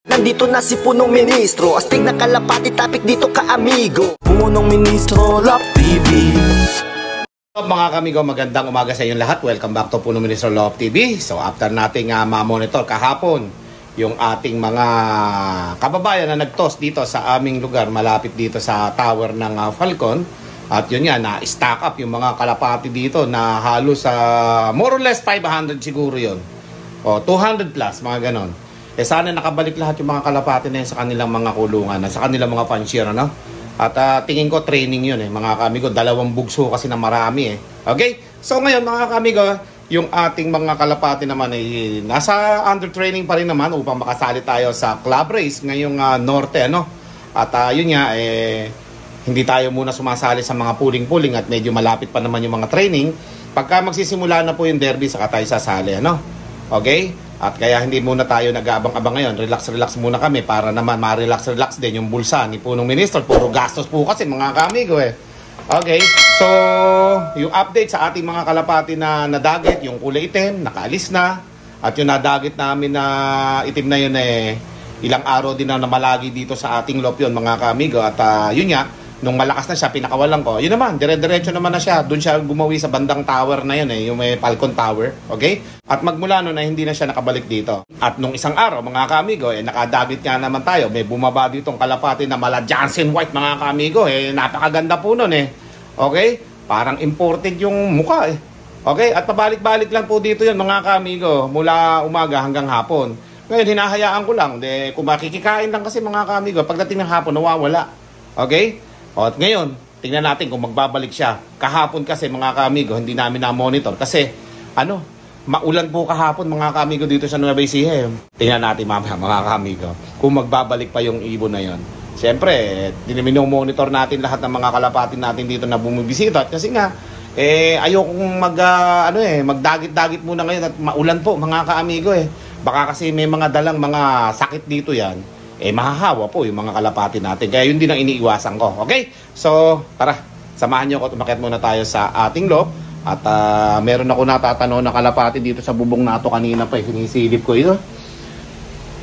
Nandito na si Punong Ministro, astig na kalapati, topic dito ka amigo. Punong Ministro, Love TV. Mga kamigo, magandang umaga sa inyong lahat. Welcome back to Punong Ministro Love TV. So after nating ma-monitor kahapon yung ating mga kababayan na nag-toss dito sa aming lugar, malapit dito sa tower ng Falcon. At yun nga, na-stack up yung mga kalapati dito na halos more or less 500 siguro yun. O 200 plus, mga ganon. Sana nakabalik lahat yung mga kalapati na yun sa kanilang mga kulungan, sa kanilang mga fancier, ano? At tingin ko training yun mga kamigo. 2 bugso kasi na marami Okay? So ngayon mga kamigo, yung ating mga kalapati naman ay nasa under training pa rin naman upang makasali tayo sa club race ngayong norte, ano? At yun nga, hindi tayo muna sumasali sa mga puling-puling at medyo malapit pa naman yung mga training. Pagka magsisimula na po yung derby, saka tayo sasali, ano? Okay? At kaya hindi muna tayo nag-aabang-abang ngayon. Relax muna kami para naman ma-relax din yung bulsa ni Punong Ministro. Puro gastos po kasi mga kamigo Okay, so yung update sa ating mga kalapati na nadagit, yung kulay itim, nakaalis na. At yung nadagit namin na itim na yun ilang araw din na malagi dito sa ating lop yun mga kamigo. At yun nga, nung malakas na siya, pinakawalan ko. Yun naman, dire-diretso naman na siya. Doon siya gumawi sa bandang tower na yun yung may Falcon Tower. Okay? At magmula noon hindi na siya nakabalik dito. At nung isang araw, mga kamigo, nakadagit nga naman tayo. May bumaba ditong kalapati na mala Johnson White, mga kamigo. Napakaganda po nun Okay? Parang imported yung mukha Okay? At pabalik-balik lang po dito yun, mga kamigo. Mula umaga hanggang hapon. Ngayon, hinahayaan ko lang. Kung makikikain lang kasi, mga kamigo, pagdating ng hapon, nawawala. Okay? At ngayon, tingnan natin kung magbabalik siya. Kahapon kasi mga kamigo, hindi namin na-monitor. Kasi, maulan po kahapon mga kamigo dito sa Nueva Ecija. Tingnan natin mamaya mga kamigo, kung magbabalik pa yung ibon na yon. Siyempre, monitor natin lahat ng mga kalapati natin dito na bumibisita. Kasi nga, ayokong magdagit-dagit muna ngayon at maulan po mga kamigo Baka kasi may mga dalang mga sakit dito yan. Mahahawa po yung mga kalapati natin. Kaya yun din ang iniiwasan ko. Okay? So, tara. Samahan nyo ako. Tumakit muna tayo sa ating loob. At meron ako natatanaw na kalapati dito sa bubong na ito kanina pa. Sinisilip ko ito.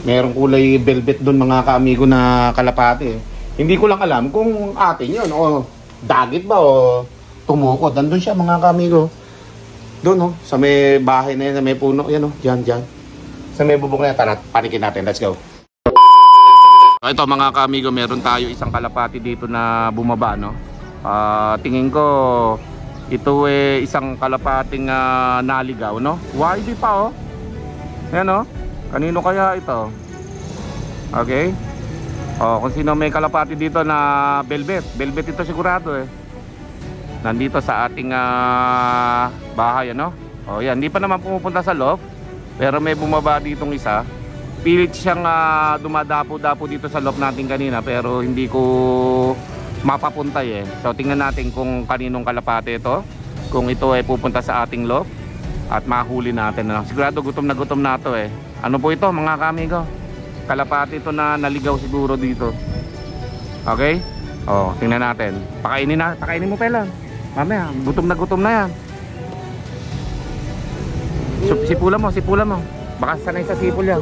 Merong kulay velvet doon mga kaamigo na kalapati. Hindi ko lang alam kung atin yun o dagit ba o tumukot. Nandun siya mga kaamigo. Doon sa may bahay na yan, sa may puno. Yan dyan. Sa may bubong na yan. Tara, panikin natin. Let's go. Ito mga kaamigo, meron tayo isang kalapati dito na bumaba, no? Tingin ko ito isang kalapating naligaw, no? YB pa, Ayan, kanino kaya ito? Okay? Kung sino may kalapati dito na velvet ito sigurado nandito sa ating bahay, ano? Yan, hindi pa naman pumupunta sa loft, pero may bumaba ditong isa. Pilit siyang dumadapo-dapo dito sa loft natin kanina, pero hindi ko mapapuntay So tingnan natin kung kaninong kalapate ito, kung ito pupunta sa ating loft at mahuli natin. Sigurado gutom na to Ano po ito mga kamigo? Kalapate ito na naligaw siguro dito. Okay? Tingnan natin. Pakainin mo pala. Mamaya, gutom na yan. Sipulan mo. Baka sanay sa sipol yan.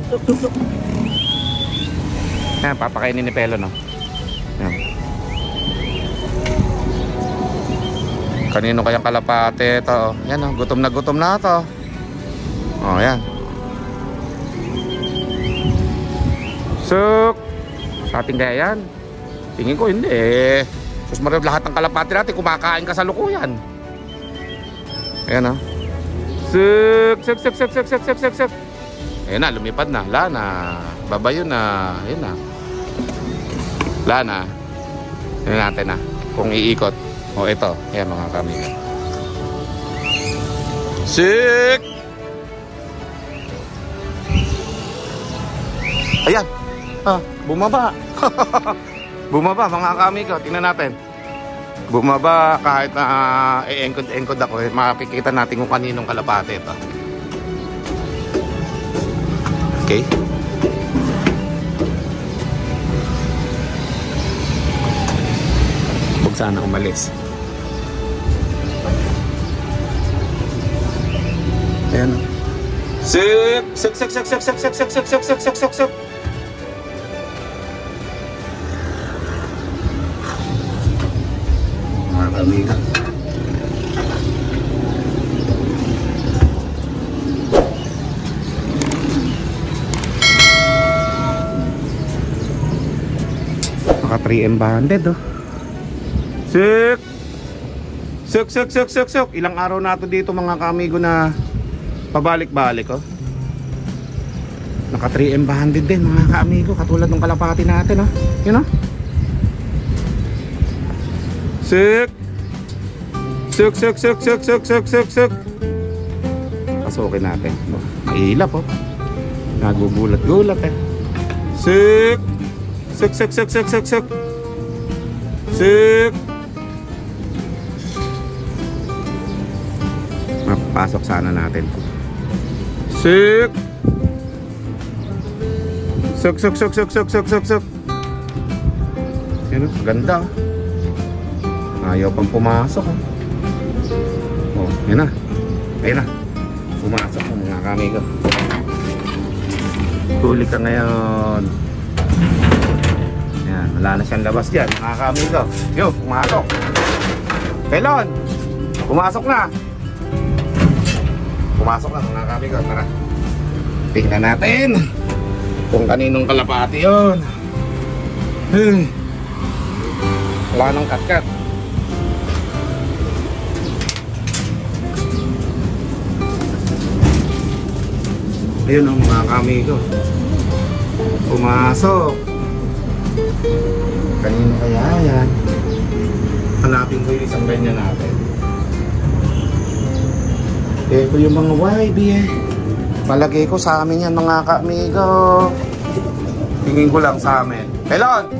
Yan, papakainin ni Pelo, no? Yan. Kanino kayang kalapate ito? Yan, gutom na ito. Yan. Suk! Sa ating kaya yan? Tingin ko hindi Sus Maria, lahat ng kalapate natin kumakain ka sa lukuyan. Ayan, Suk! Ayan na, lumipad na. Wala na. Babayo na. Ayan na. Wala na. Ayan natin kung iikot. Ito. Ayan mga kamigo. Sik! Ayan. Bumaba. Bumaba mga kamigo. Tingnan natin. Bumaba kahit na engkod ako. Makikita natin kung kaninong kalapate ito. Okay. Huwag sana umalis. Ayan. Sik. kamigo. Naka 3M banded oh. Sik! Suk, suk, suk, suk, suk. Ilang araw na ito dito mga kamigo na pabalik-balik oh. Naka 3M banded din mga kaamigo, katulad ng kalapati natin oh. Yun oh. Sik! Suk, suk, suk, suk, suk, suk, suk, suk. Pasukin natin. Mailap oh. Nagugulat-gulat eh. Sik! Suk, suk, suk, suk, suk, suk. Sik! Mapasok sana natin. Sik! Suk, suk, suk, suk, suk, suk, suk, suk. Yan o, ganda. Ayaw pang pumasok. Oh, yan na. Ayun na. Pumasok ang mga kamigo. Huli ka ngayon. Yan, wala na siyang labas dyan mga kamigo. Yo, pumasok. Pelon, pumasok na. Pumasok na mga kamigo. Tara, tingnan natin kung kaninong kalapati yun. Wala nang katkat. Ayun ang mga kamigo. Pumasok. Kanino kaya yan? Hanapin ko yung isang ganyan natin. Ito yung mga YB eh. Palagay ko sa amin yan mga kaamigo. Tingin ko lang sa amin. Pelon!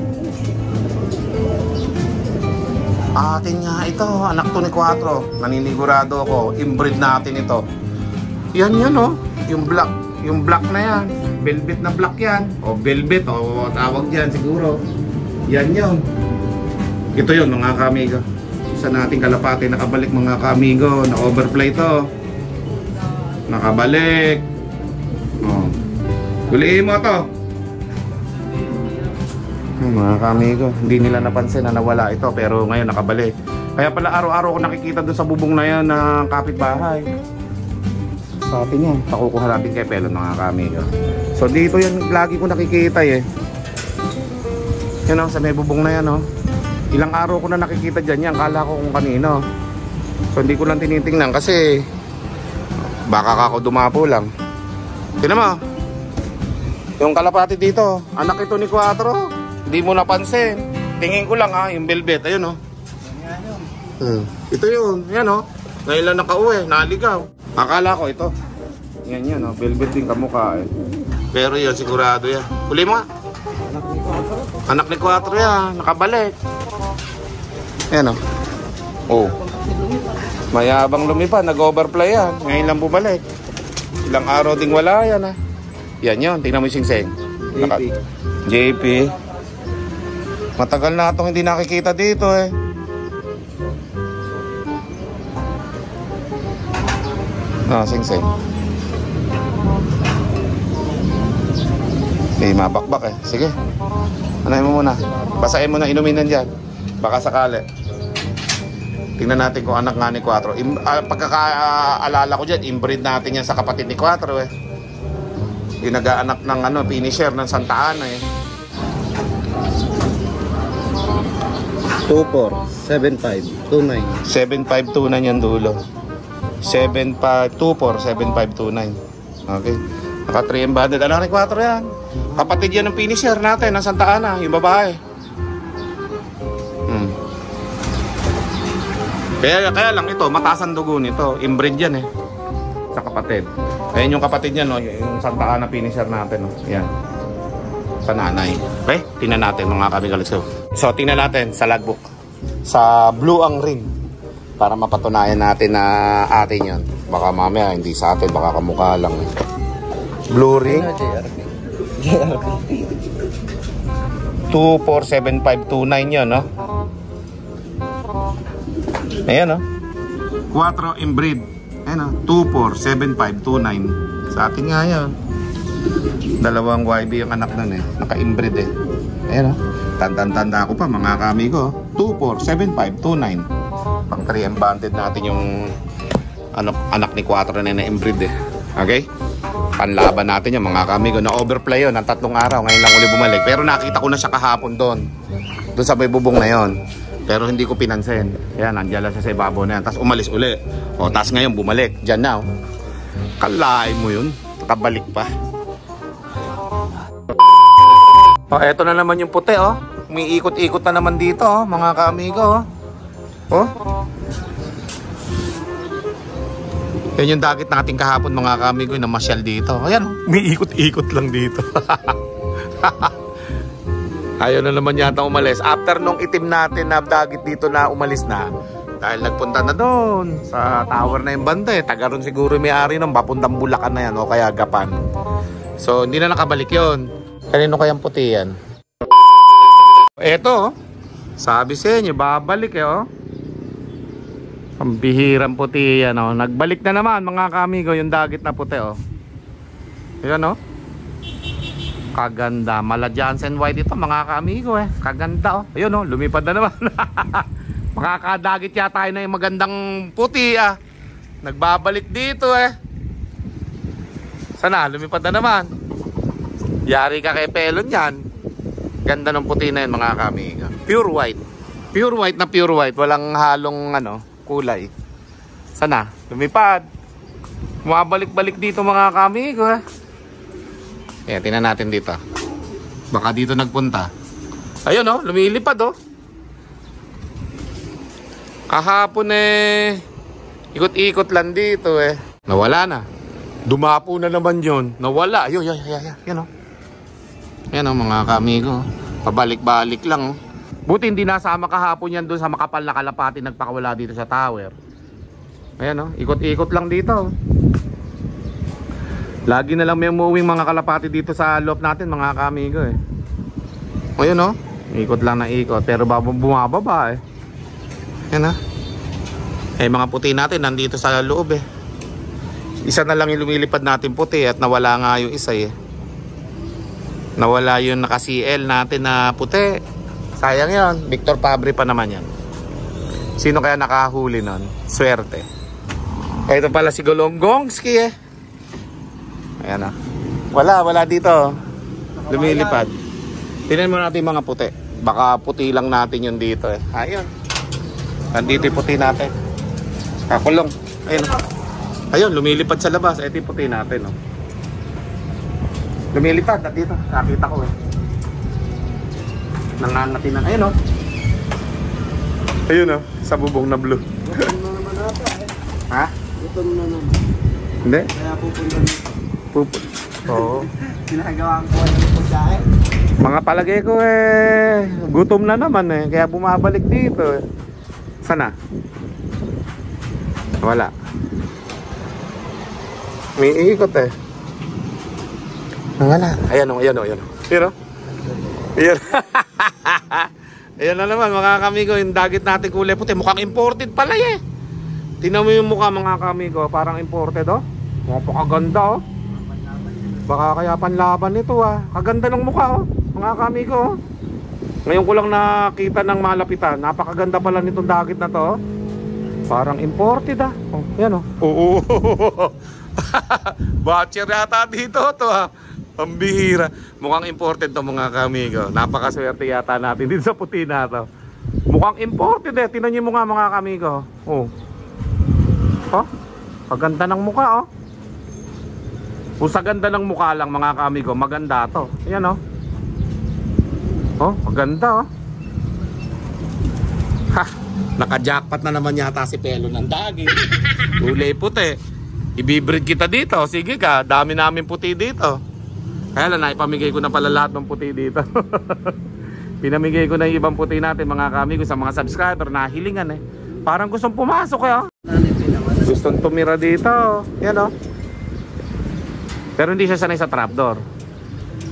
Atin nga ito. Anak to ni Quatro. Naninigurado ako. Inbreed natin ito. Yan yan oh. Yung black. Yung black na yan. Velvet na black yan. O velvet. O tawag dyan siguro. Yan yun. Ito yun mga kaamigo. Isa nating kalapati nakabalik mga kaamigo. Na-overplay to. Nakabalik. Oh. Guliin mo to. Mga kamigo, hindi nila napansin na nawala ito pero ngayon nakabalik. Kaya pala araw-araw ko nakikita doon sa bubong na yan ng kapitbahay. Sa atin yan, pakukuha natin kay Pelon mga kamigo. So dito yan lagi ko nakikita eh. Yan o, sa may bubong na yan o. Ilang araw ko na nakikita dyan yan, kala ko kung kanino. So hindi ko lang tinitingnan kasi baka ako dumapo lang. Tignan mo. Yung kalapati dito, anak ito ni Quatro. Hindi mo napansin. Tingin ko lang ha, yung velvet. Ayun o. Ito yun. Yan o. Ngayon lang nakauwi, naligaw. Akala ko ito. Yan yan o. Velvet din kamukha eh. Pero yun, sigurado yan. Huli mo nga. Anak ni Quatro yan. Nakabalik. Yan o. Oh. Mayabang lumipad. Nag-overplay yan. Ngayon lang bumalik. Ilang araw ding wala yan ha. Yan yun. Tingnan mo yung singseng. JP. Matagal na itong hindi nakikita dito eh. Singseng. Mabakbak eh. Sige. Anayin mo muna. Basahin mo na inumin dyan. Baka sakali. Tingnan natin kung anak nga ni Quatro. Pagkakaalala ko dyan, inbreed natin yan sa kapatid ni Quatro eh. Yung nag-aanak ng finisher ng Santa Ana eh. 247529 7529 yan dulo. 7524 7529. Okay. Naka 3 embodied. Anak ni Quatro yan. Kapatid yan ng finisher natin ng Santa Ana, yung babae. Kaya lang ito, mataas ang dugo nito. Inbreed yan eh. Sa kapatid. Ayan yung kapatid niya no, yung Santa Ana finisher natin no. Yan. Sa nanay. Okay? Tingnan natin mga kamigalis ko. So tingnan natin sa logbook. Sa blue ang ring. Para mapatunayan natin na atin yun. Baka mamaya hindi sa atin, baka kamukha lang. Blue ring. 247529 yun no. Ayan no. Quatro inbreed. Ayan o, 247529. Sa atin nga yan. Dalawang YB yung anak nun eh. Naka-inbreed eh. Ayan o. Tanda ko pa mga kamigo. 247529. Pang 3M banded natin yung anak ni 4 na inbreed eh. Okay? Panlaban natin yung mga kamigo. Na-overplay yun ng 3 araw. Ngayon lang uli bumalik. Pero nakita ko na siya kahapon doon. Doon sa may bubong na yon. Pero hindi ko pinansin. Yan, nandiyan lang siya sa ibabaw na yan. Tapos umalis uli. O, tapos ngayon bumalik. Diyan na. Kalain mo yun. Nakabalik pa. O, eto na naman yung puti, oh. Umiikot-ikot na naman dito, oh, mga kamigo, oh. Oh. Yan yung dagit natin kahapon, mga kamigo, na masyal dito. Ayan, oh. Umiikot-ikot lang dito. Ayaw na naman yata umalis. After nung itim natin na dagit dito na umalis na, dahil nagpunta na doon sa tower na yung banda eh. Taga ron siguro may-ari nung papuntang Bulacan na yan o kaya Gapan. So hindi na nakabalik yon. Kanino kayang puti yan? Eto, sabi sa inyo, babalik eh, oh. Ang bihirang puti yan, oh. Nagbalik na naman, mga kamigo, yung dagit na puti, oh. Yan, oh. Kaganda. Mala Johnson White ito, mga kamigo, eh. Kaganda, oh. Ayun, oh. Lumipad na naman. Makakadagit yata tayo na yung magandang puti, ah. Nagbabalik dito, eh. Sana, lumipad na naman. Yari ka kay Pelon yan. Ganda ng puti na yun, mga kamigo. Pure white. Pure white na pure white. Walang halong kulay. Sana, lumipad. Mabalik-balik dito, mga kamigo. Ayan, tingnan natin dito. Baka dito nagpunta. Ayun, oh, lumilipad, oh. Kahapon ikot-ikot lang dito, eh. Nawala na. Dumapo na naman yun. Nawala. Ayun, yan, oh. Yan, oh, mga kamigo. Pabalik-balik lang, oh. Buti hindi nasama kahapon yan doon sa makapal na kalapati nagpakawala dito sa tower. Ayan, oh. Ikot-ikot lang dito, oh. Lagi na lang may umuwing mga kalapati dito sa loob natin, mga kamigo, eh. Ayun, oh. Ikot lang na ikot. Pero bumababa, eh. Yan, oh. Eh, mga puti natin nandito sa loob, eh. Isa na lang yung lumilipad natin puti at nawala nga yung isa, eh. Nawala yung naka-CL natin na puti. Sayang yon. Victor Fabre pa naman yan. Sino kaya nakahuli nun? Swerte. Ito pala si Golonggongski, eh. Ayan, ah. Wala dito. Lumilipad. Tingnan mo natin mga puti. Baka puti lang natin yun dito, eh. Ayun. Nandito yung puti natin. Kakulong. Ayun. Ayun, lumilipad sa labas. Ito yung puti natin, oh. Lumilipad at dito, nakita ko, eh. Nangangati na, ayun, oh. Ayun, oh, sa bubong na blue. Gutom na naman ata, eh. Ha? Gutom na naman. Hindi? Kaya pupunta dito. Oo. Ginagawaan ko ng pagkain. Mga palagay ko, eh, gutom na naman, eh. Kaya bumabalik dito, eh. Sana? Wala. May ikot, eh. Wala. Ayan, oh, ayan, oh, ayan, oh. Pero, ayan. Ayan na naman, mga kamigo, yung dagit natin kulay puti. Mukhang imported pala, eh. Tingnan mo yung mukha, mga kamigo. Parang imported, oh. Napakaganda, oh. Baka kaya panlaban nito, ah. Kaganda ng mukha, oh. Mga kamigo, oh. Ngayon ko lang nakita ng malapitan. Napakaganda pala nitong dagit na to, oh. Parang imported, ah. Oh, yan, oh. Oo. Batcher yata dito to, ah. Ang bihira. Mukhang imported to, mga kamigo. Napakaswerte yata natin dito sa puti na to. Mukhang imported, eh. Tingnan niyo mo nga, mga kamigo. Oh. Oh. Kaganda ng mukha, oh. Kung sa ganda ng mukha lang, mga kamigo, maganda to. Ayan, oh. Oh, maganda, oh. Ha, naka-jackpot na naman yata si Pelo ng daging. Kulay puti. Ibibreed kita dito. Sige ka, dami namin puti dito. Kaya lang, naipamigay ko na pala lahat ng puti dito. Pinamigay ko na yung ibang puti natin, mga kamigo, sa mga subscriber na hilingan, eh. Parang gustong pumasok, eh, oh. Gustong tumira dito, oh. Yan, oh. Pero hindi siya sanay sa trapdoor.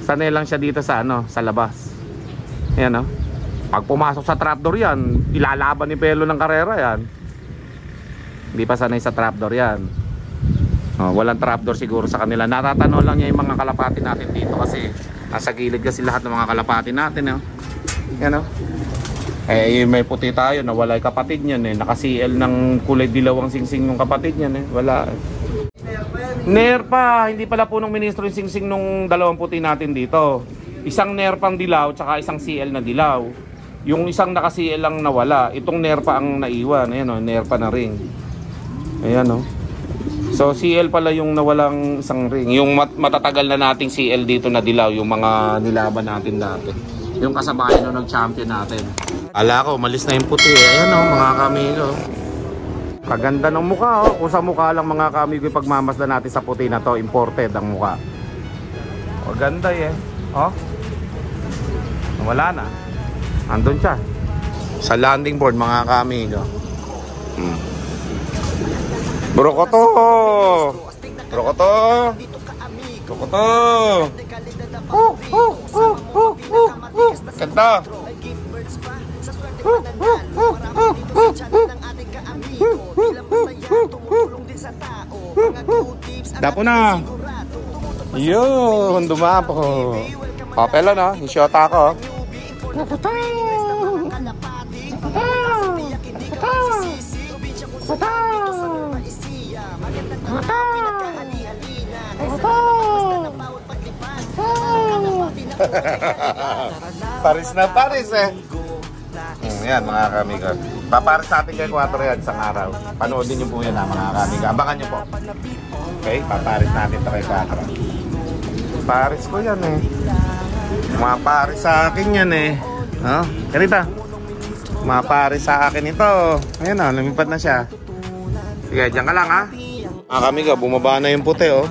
Sanay lang siya dito sa sa labas. Ayan, oh. Pag pumasok sa trapdoor yan, ilalaban ni Pelo ng karera yan. Hindi pa sanay sa trapdoor yan. Oh, walang trapdoor siguro sa kanila. Natatanong lang niya yung mga kalapati natin dito kasi nasa gilid kasi lahat ng mga kalapati natin, oh. Ayan, oh. Eh, may puti tayo, nawala yung kapatid niyan eh. Naka-CL ng kulay dilaw ang singsing ng kapatid niyan eh. Wala. Nerpa, hindi pala punong ministro yung singsing nung dalawang puti natin dito. Isang nerpang dilaw, tsaka isang CL na dilaw. Yung isang naka-CL lang nawala. Itong nerpa ang naiwan. Ayan o, nerpa na ring. Ayan o. So, CL pala yung nawalang isang ring. Yung matatagal na nating CL dito na dilaw, yung mga nilaban natin dati. Yung kasabayan nung nag-champion natin. Ala ko, malis na yung puti. Ayan o, mga kamigo. Kaganda ng mukha o. Kung sa mukha lang mga kamigo, pagmamasdan natin sa puti na to, imported ang mukha. O, ganda eh. O. Wala na. Andun siya. Sa landing board mga kamigo. Brokoto! Brokoto! Brokoto! Ganda! Dapo na. Yun, dumapo. Papela na, isyota ako. Paris na Paris eh. Yan mga kamigo. Paparis natin kay 4 yan isang araw. Panoodin nyo po yan mga kamigo. Abangan nyo po. Okay, paparis natin ito kay 4. Paris ko yan eh. Mga Paris sa akin yan eh. Oh, karita. Mga Paris sa akin ito. Ayan o, lumipad na siya. Sige, dyan ka lang ha. Mga kamigo, bumaba na yung puti oh.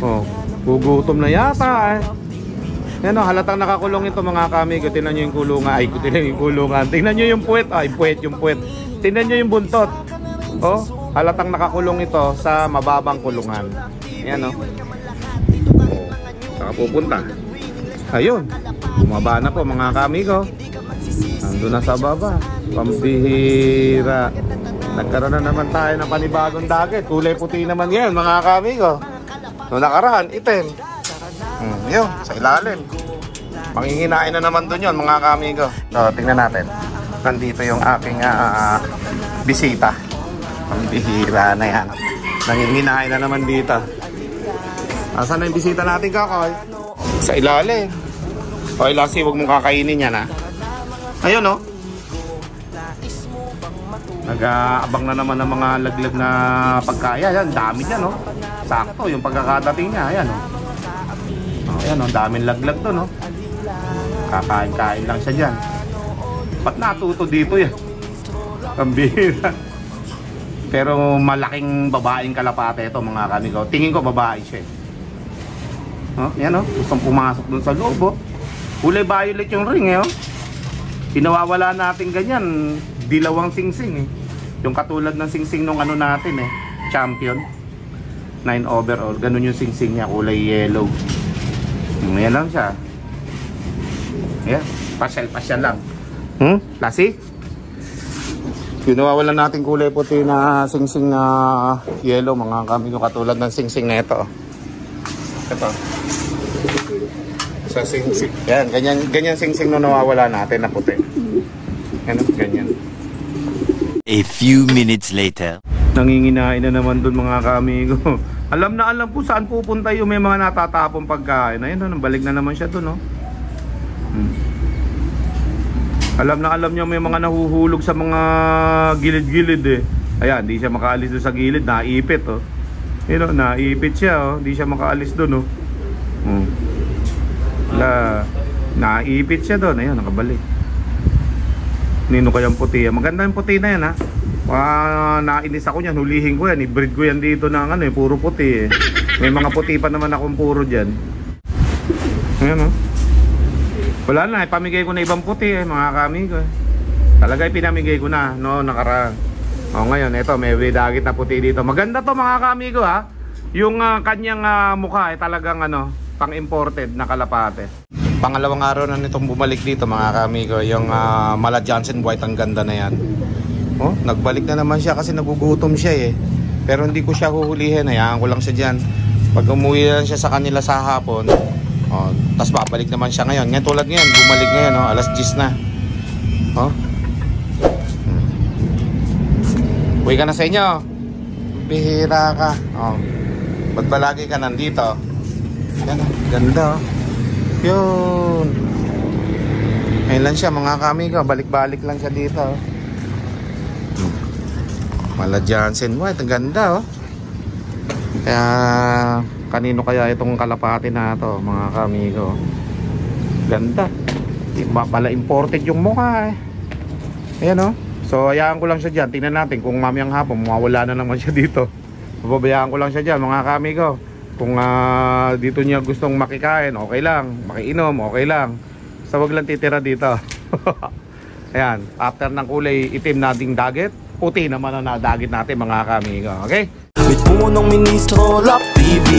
Oh, gugutom na yata eh. Yan o, halatang nakakulong ito mga kamigo. Tingnan nyo yung kulungan. Ay, tingnan yung kulungan. Tingnan nyo yung puwet. Ay, yung puwet. Tingnan nyo yung buntot. Oh, halatang nakakulong ito sa mababang kulungan. Yan o. Saka pupunta. Ayun. Bumaba na po mga kamigo. Nandun na sa baba. Pambihira. Nagkaroon na naman tayo ng panibagong dagat. Kulay puti naman yan mga kamigo. Noong nakaraan, itim. Yun, sa ilalim. Manginginain na naman doon yun mga kamigo. So, tingnan natin. Nandito yung aking bisita. Pambihira na yan. Nanginginain na naman dito. Asan na yung bisita natin, Kakoy? Sa ilalim. Okay, Lassie, huwag mong kakainin yan ha. Ayun o. Nag-aabang na naman ng mga laglag na pagkaya. Yan, dami dyan o. Sakto yung pagkakadating niya. Ayan o. Ayan o, daming laglag to no. Kakain-kain lang siya dyan. Ba't natuto dito yan? Kambira. Pero malaking babaeng kalapate ito mga kamigo. Tingin ko babae siya. Oh, yan o, gustong pumasok dun sa loob oh. Kulay violet yung ring eh oh. Pinawawala natin ganyan. Dilawang singsing eh. Yung katulad ng singsing nung ano natin eh, champion 9 overall. Ganun yung singsing niya, kulay yellow. Yan lang siya. Yan, pasyal lang. Lassie? Yung nawawalan natin kulay puti na singsing na yellow mga kamigo, katulad ng singsing na ito. Ito. Sa singsing. Yan, ganyan singsing na nawawala natin na puti. Yan, ganyan. A few minutes later. Nanginginain na naman dun mga kamigo. Alam na alam po saan pupunta yung may mga natatapong pagkain. Ayun, balik na naman siya dun, no? Alam na alam niya may mga nahuhulog sa mga gilid-gilid eh. Ayan, di siya makaalis doon sa gilid. Naipit, oh. Yun, oh, naipit siya, oh. Di siya makaalis doon, oh. Naipit siya doon. Ayan, nakabalik. Nino kayang puti. Maganda yung puti na yan, ha? Nainis ako niyan, hulihin ko yan, i-breed ko yan dito ng ano eh, puro puti eh. May mga puti pa naman akong puro dyan. Ayan o. Wala na, ipamigay ko na ibang puti eh, mga kamigo eh. Talaga ipinamigay ko na, no, nakaraan. O ngayon, ito, may dagit na puti dito. Maganda to mga kamigo ha. Yung kanyang mukha eh, talagang ano, pang-imported na kalapate. Pangalawang araw na nitong bumalik dito mga kamigo, yung Mala Johnson White, ang ganda na yan. Oh, nagbalik na naman siya kasi nagugutom siya eh. Pero hindi ko siya huhulihin, hayaan ko lang siya dyan. Pag umuwi lang siya sa kanila sa hapon, oh, tapos babalik naman siya ngayon. Ngayon tulad ngayon, bumalik ngayon, oh, alas 10 na. Oh. Uwi ka na sa inyo. Bihira ka. Oh. Ba't ba lagi ka nandito? Yan, ganda. Yun. Ngayon lang siya mga kamigo. Balik-balik lang siya dito. Mala Johnson White. Ang ganda oh. Kaya kanino kaya itong kalapati na to mga kamigo? Ganda. Iba pala imported yung mukha eh. Ayan oh. So hayaan ko lang siya dyan. Tingnan natin kung mamayang hapon mawawala na naman siya dito. Pababayaan ko lang siya dyan mga kamigo. Kung dito niya gustong makikain, okay lang. Makiinom, okay lang. So wag lang titira dito. Ayan, after ng kulay itim nating dagat, puti naman ang nadagit natin mga kamigo. Okay? With punong ministro, Love TV.